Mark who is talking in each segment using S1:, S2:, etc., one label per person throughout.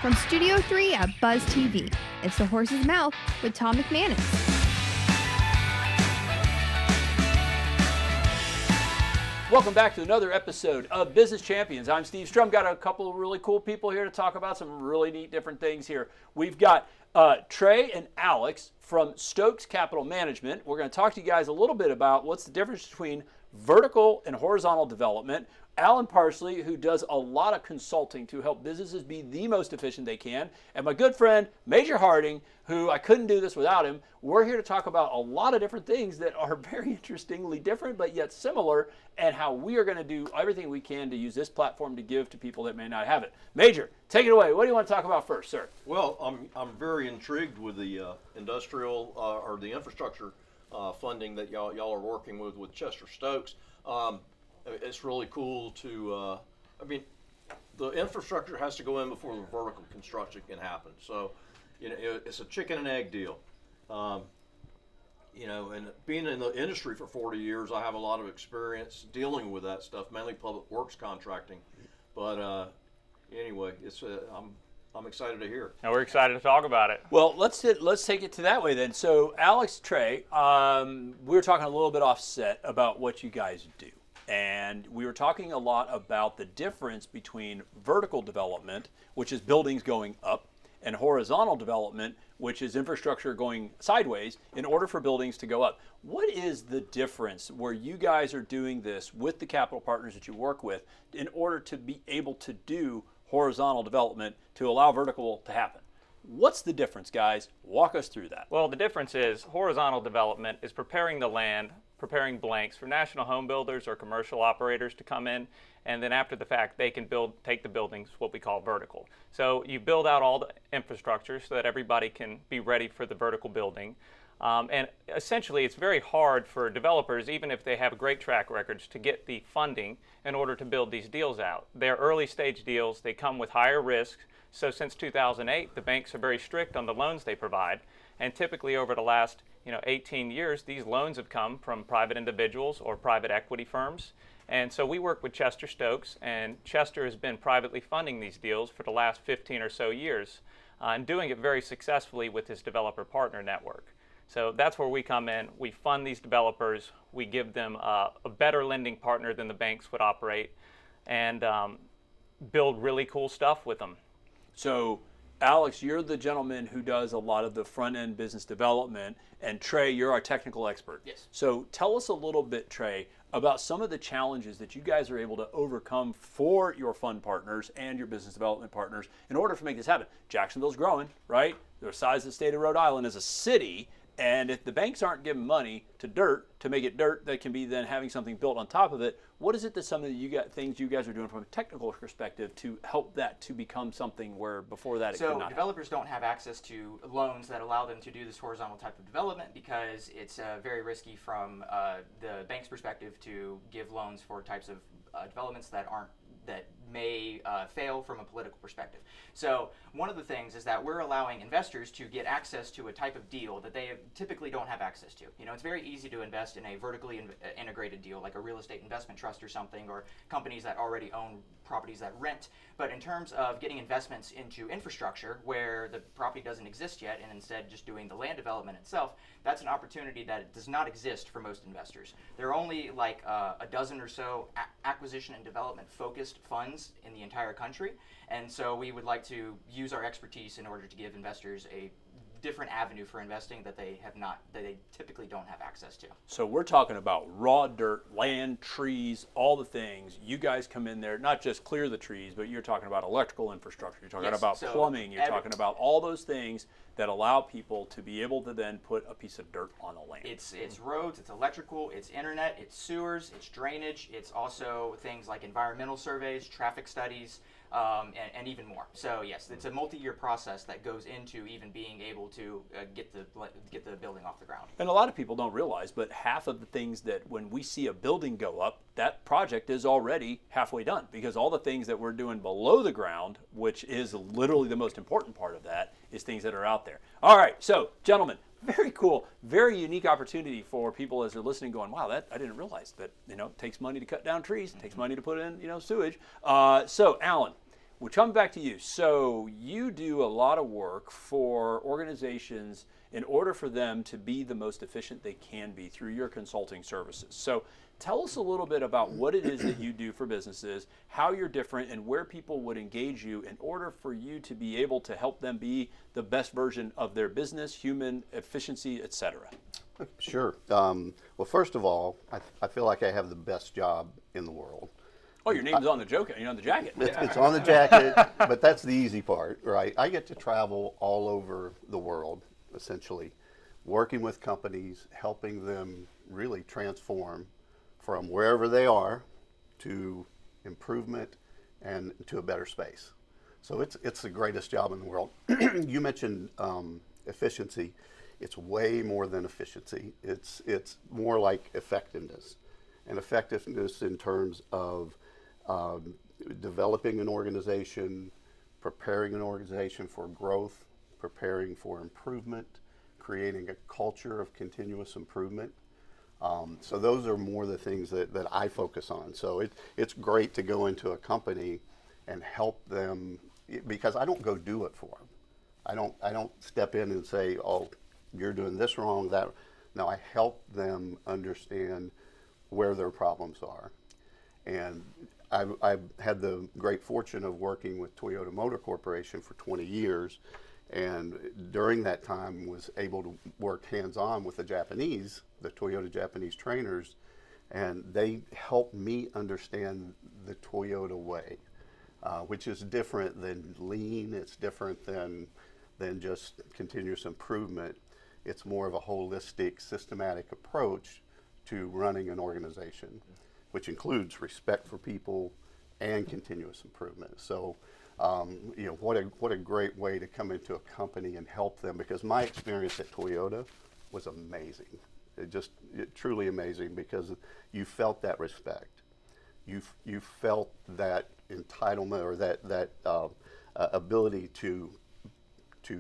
S1: From Studio 3 at Buzz TV, it's The Horse's Mouth with Tom McManus.
S2: Welcome back to another episode of Biz Champions. I'm Steve Strum. Got a couple of really cool people here to talk about some really neat different things here. We've got Trey and Alex from Stokes Capital Management. We're going to talk to you guys a little bit about what's the difference between vertical and horizontal development. Alan Parsley, who does a lot of consulting to help businesses be the most efficient they can. And my good friend, Major Harding, who I couldn't do this without him. We're here to talk about a lot of different things that are very interestingly different, but yet similar, and how we are going to do everything we can to use this platform to give to people that may not have it. Major, take it away. What do you want to talk about first, sir?
S3: Well, I'm very intrigued with the industrial or the infrastructure funding that y'all are working with Chester Stokes. It's really cool to, the infrastructure has to go in before the vertical construction can happen. So, it's a chicken and egg deal. And being in the industry for 40 years, I have a lot of experience dealing with that stuff, mainly public works contracting. But anyway, I'm excited to hear.
S4: And we're excited to talk about it.
S2: Well, let's take it to that way then. So, Alex, Trey, we were talking a little bit offset about what you guys do. And we were talking a lot about the difference between vertical development, which is buildings going up, and horizontal development, which is infrastructure going sideways in order for buildings to go up. What is the difference where you guys are doing this with the capital partners that you work with in order to be able to do horizontal development to allow vertical to happen? What's the difference, guys? Walk us through that.
S4: Well, the difference is horizontal development is preparing the land, preparing blanks for national home builders or commercial operators to come in, and then after the fact they can take the buildings, what we call vertical. So you build out all the infrastructure so that everybody can be ready for the vertical building. And essentially it's very hard for developers, even if they have great track records, to get the funding in order to build these deals out. They're early stage deals, they come with higher risk. So since 2008, the banks are very strict on the loans they provide. And typically over the last 18 years, these loans have come from private individuals or private equity firms. And so we work with Chester Stokes, and Chester has been privately funding these deals for the last 15 or so years, and doing it very successfully with his developer partner network. So that's where we come in. We fund these developers. We give them a better lending partner than the banks would operate, and build really cool stuff with them.
S2: So, Alex, you're the gentleman who does a lot of the front-end business development, and Trey, you're our technical expert.
S5: Yes.
S2: So tell us a little bit, Trey, about some of the challenges that you guys are able to overcome for your fund partners and your business development partners in order to make this happen. Jacksonville's growing, right? The size of the state of Rhode Island is a city, and if the banks aren't giving money to dirt to make it dirt that can be then having something built on top of it, what is it that some of things you guys are doing from a technical perspective to help that to become something where before that it could not happen?
S5: Developers don't have access to loans that allow them to do this horizontal type of development because it's very risky from the bank's perspective to give loans for types of developments that may fail from a political perspective. So one of the things is that we're allowing investors to get access to a type of deal that they typically don't have access to. It's very easy to invest in a vertically integrated deal like a real estate investment trust or something, or companies that already own properties that rent. But in terms of getting investments into infrastructure where the property doesn't exist yet and instead just doing the land development itself, that's an opportunity that does not exist for most investors. There are only like a dozen or so acquisition and development focused funds in the entire country, and so we would like to use our expertise in order to give investors a different avenue for investing that they typically don't have access to.
S2: So we're talking about raw dirt, land, trees, all the things. You guys come in there, not just clear the trees, but you're talking about electrical infrastructure, you're talking about plumbing, you're talking about all those things that allow people to be able to then put a piece of dirt on the land.
S5: It's roads, it's electrical, it's internet, it's sewers, it's drainage, it's also things like environmental surveys, traffic studies, and even more. So yes, it's a multi-year process that goes into even being able to get the building off the ground.
S2: And a lot of people don't realize, but half of the things that when we see a building go up, that project is already halfway done, because all the things that we're doing below the ground, which is literally the most important part of that, is things that are out there. All right, so gentlemen, very cool, very unique opportunity for people as they're listening going, wow, that I didn't realize that, it takes money to cut down trees, it takes money to put in, sewage. So Alan, Well, coming back to you. So you do a lot of work for organizations in order for them to be the most efficient they can be through your consulting services. So tell us a little bit about what it is that you do for businesses, how you're different, and where people would engage you in order for you to be able to help them be the best version of their business, human efficiency, etc.
S6: Sure. Well, first of all, I feel like I have the best job in the world.
S2: Oh, your name's on the jacket. You're on the jacket.
S6: It's on the jacket, but that's the easy part, right? I get to travel all over the world, essentially, working with companies, helping them really transform from wherever they are to improvement and to a better space. So it's the greatest job in the world. You mentioned efficiency. It's way more than efficiency. It's more like effectiveness, and effectiveness in terms of developing an organization, preparing an organization for growth, preparing for improvement, creating a culture of continuous improvement. So those are more the things that I focus on. So it's great to go into a company and help them, because I don't go do it for them. I don't step in and say, oh, you're doing this wrong, that. No, I help them understand where their problems are. And I've had the great fortune of working with Toyota Motor Corporation for 20 years, and during that time was able to work hands-on with the Toyota Japanese trainers, and they helped me understand the Toyota way, which is different than lean. It's different than just continuous improvement. It's more of a holistic, systematic approach to running an organization, which includes respect for people and continuous improvement. So, what a great way to come into a company and help them, because my experience at Toyota was amazing. Truly amazing, because you felt that respect. You felt that entitlement, or that ability to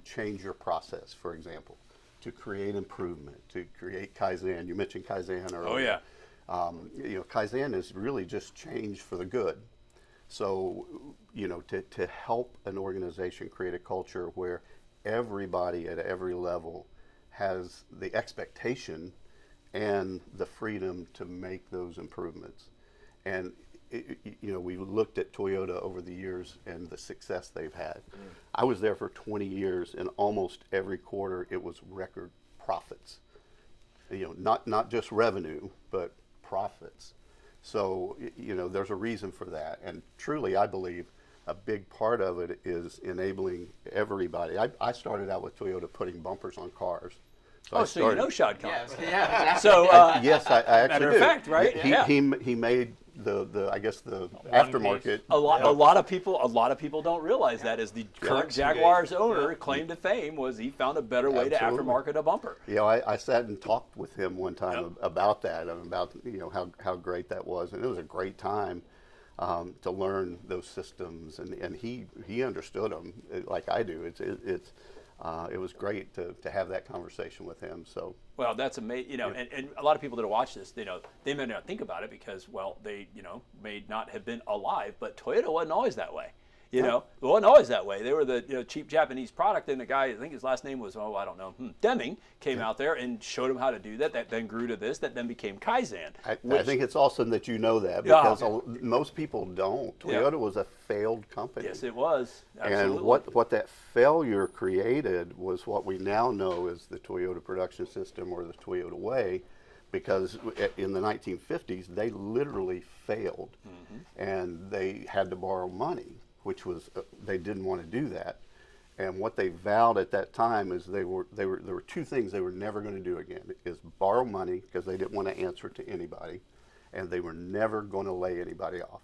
S6: change your process, for example, to create improvement, to create Kaizen. You mentioned Kaizen earlier.
S2: Oh, yeah.
S6: Kaizen is really just change for the good. So, to help an organization create a culture where everybody at every level has the expectation and the freedom to make those improvements. And, we looked at Toyota over the years and the success they've had. I was there for 20 years, and almost every quarter it was record profits. Not just revenue, but profits. So, there's a reason for that. And truly, I believe a big part of it is enabling everybody. I started out with Toyota putting bumpers on cars.
S2: So you know Shad Khan.
S5: Yes, yeah, exactly.
S2: So,
S6: yes, I actually
S2: matter
S6: do.
S2: of fact, right?
S6: He made the aftermarket.
S2: A lot of people don't realize that, as the current Jaguars owner claimed to fame was he found a better way to aftermarket a bumper.
S6: I sat and talked with him one time about that, and about how great that was, and it was a great time to learn those systems, and he understood them like I do. It was great to have that conversation with him. So.
S2: Well, that's amazing. And a lot of people that watch this, they may not think about it because, well, they, may not have been alive, but Toyota wasn't always that way. It wasn't always that way. They were the cheap Japanese product, and the guy, I think his last name was, Deming, came out there and showed him how to do that. That then grew to this. That then became Kaizen.
S6: I think it's awesome that you know that, because most people don't. Toyota was a failed company.
S2: Yes, it was. Absolutely.
S6: And what that failure created was what we now know as the Toyota production system, or the Toyota way, because in the 1950s, they literally failed, and they had to borrow money, which was they didn't want to do that. And what they vowed at that time is there were two things they were never going to do again: is borrow money, because they didn't want to answer to anybody, and they were never going to lay anybody off.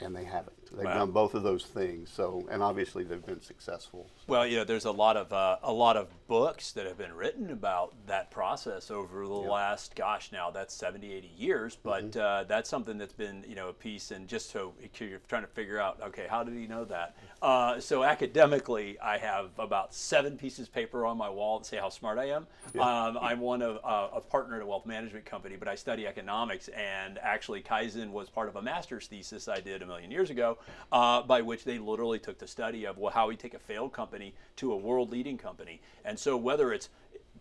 S6: And they haven't. They've done both of those things. So, and obviously they've been successful. So.
S2: Well, there's a lot of books that have been written about that process over the last, now that's 70, 80 years. But that's something that's been, a piece. And just so you're trying to figure out, okay, how did he know that? So academically, I have about 7 pieces of paper on my wall that say how smart I am. I'm one of a partner at a wealth management company, but I study economics. And actually, Kaizen was part of a master's thesis I did million years ago, by which they literally took the study of, well, how we take a failed company to a world-leading company. And so whether it's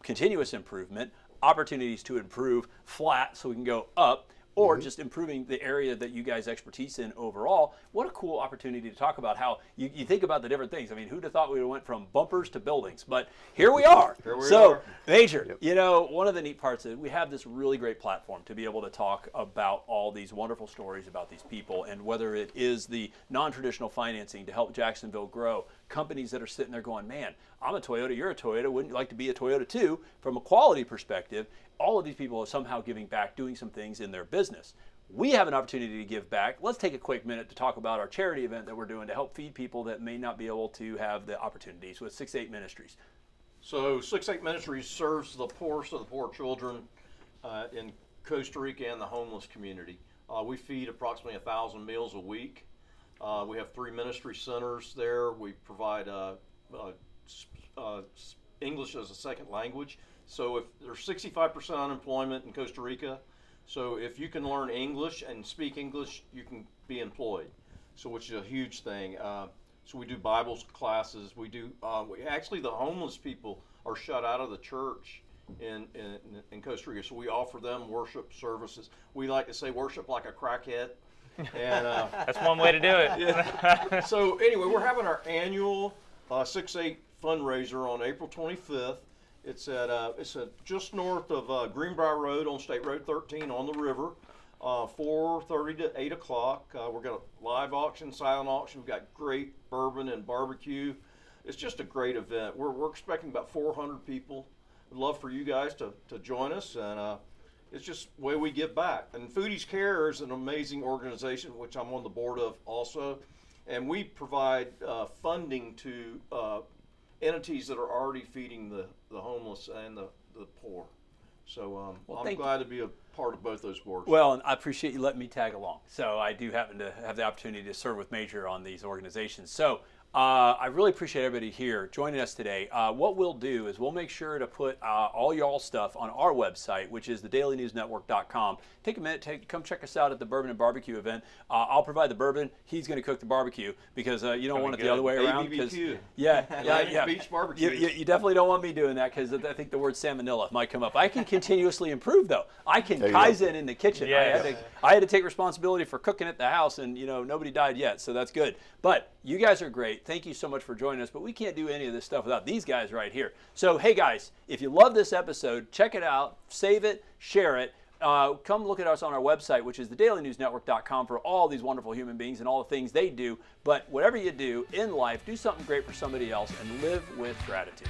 S2: continuous improvement, opportunities to improve flat so we can go up, or just improving the area that you guys expertise in overall, what a cool opportunity to talk about how you think about the different things. I mean, who'd have thought we went from bumpers to buildings? But here we are. Major, you know, one of the neat parts is we have this really great platform to be able to talk about all these wonderful stories about these people, and whether it is the non-traditional financing to help Jacksonville grow, companies that are sitting there going, man, I'm a Toyota, you're a Toyota, wouldn't you like to be a Toyota too? From a quality perspective, all of these people are somehow giving back, doing some things in their business. We have an opportunity to give back. Let's take a quick minute to talk about our charity event that we're doing to help feed people that may not be able to have the opportunities with 6-8 Ministries.
S3: So 6-8 Ministries serves the poorest of the poor children in Costa Rica and the homeless community. We feed approximately 1,000 meals a week. We have 3 ministry centers there. We provide English as a second language. So if there's 65% unemployment in Costa Rica, so if you can learn English and speak English, you can be employed. So which is a huge thing. So we do Bible classes. We do actually the homeless people are shut out of the church in Costa Rica. So we offer them worship services. We like to say worship like a crackhead. And
S4: That's one way to do it.
S3: yeah. So anyway, we're having our annual 6-8 fundraiser on April 25th. It's at just north of Greenbrier Road on State Road 13 on the river, 4:30 to 8 o'clock. We're got a live auction, silent auction. We've got great bourbon and barbecue. It's just a great event. We're expecting about 400 people. We'd love for you guys to join us, and it's just the way we give back. And Foodies Care is an amazing organization, which I'm on the board of also, and we provide funding to entities that are already feeding the homeless and the poor. So I'm glad to be a part of both those boards.
S2: Well, and I appreciate you letting me tag along. So I do happen to have the opportunity to serve with Major on these organizations. So I really appreciate everybody here joining us today. What we'll do is we'll make sure to put all y'all stuff on our website, which is thedailynewsnetwork.com. Take a minute, come check us out at the Bourbon and Barbecue event. I'll provide the bourbon. He's going to cook the barbecue because you don't want it the other way around.
S3: Yeah. Beach barbecue.
S2: You definitely don't want me doing that because I think the word salmonella might come up. I can continuously improve though. I can Kaizen in the kitchen.
S4: Yeah.
S2: I had to take responsibility for cooking at the house, and nobody died yet, so that's good. But you guys are great. Thank you so much for joining us, but we can't do any of this stuff without these guys right here. So, hey guys, if you love this episode, check it out, save it, share it. Come look at us on our website, which is thedailynewsnetwork.com, for all these wonderful human beings and all the things they do. But whatever you do in life, do something great for somebody else and live with gratitude.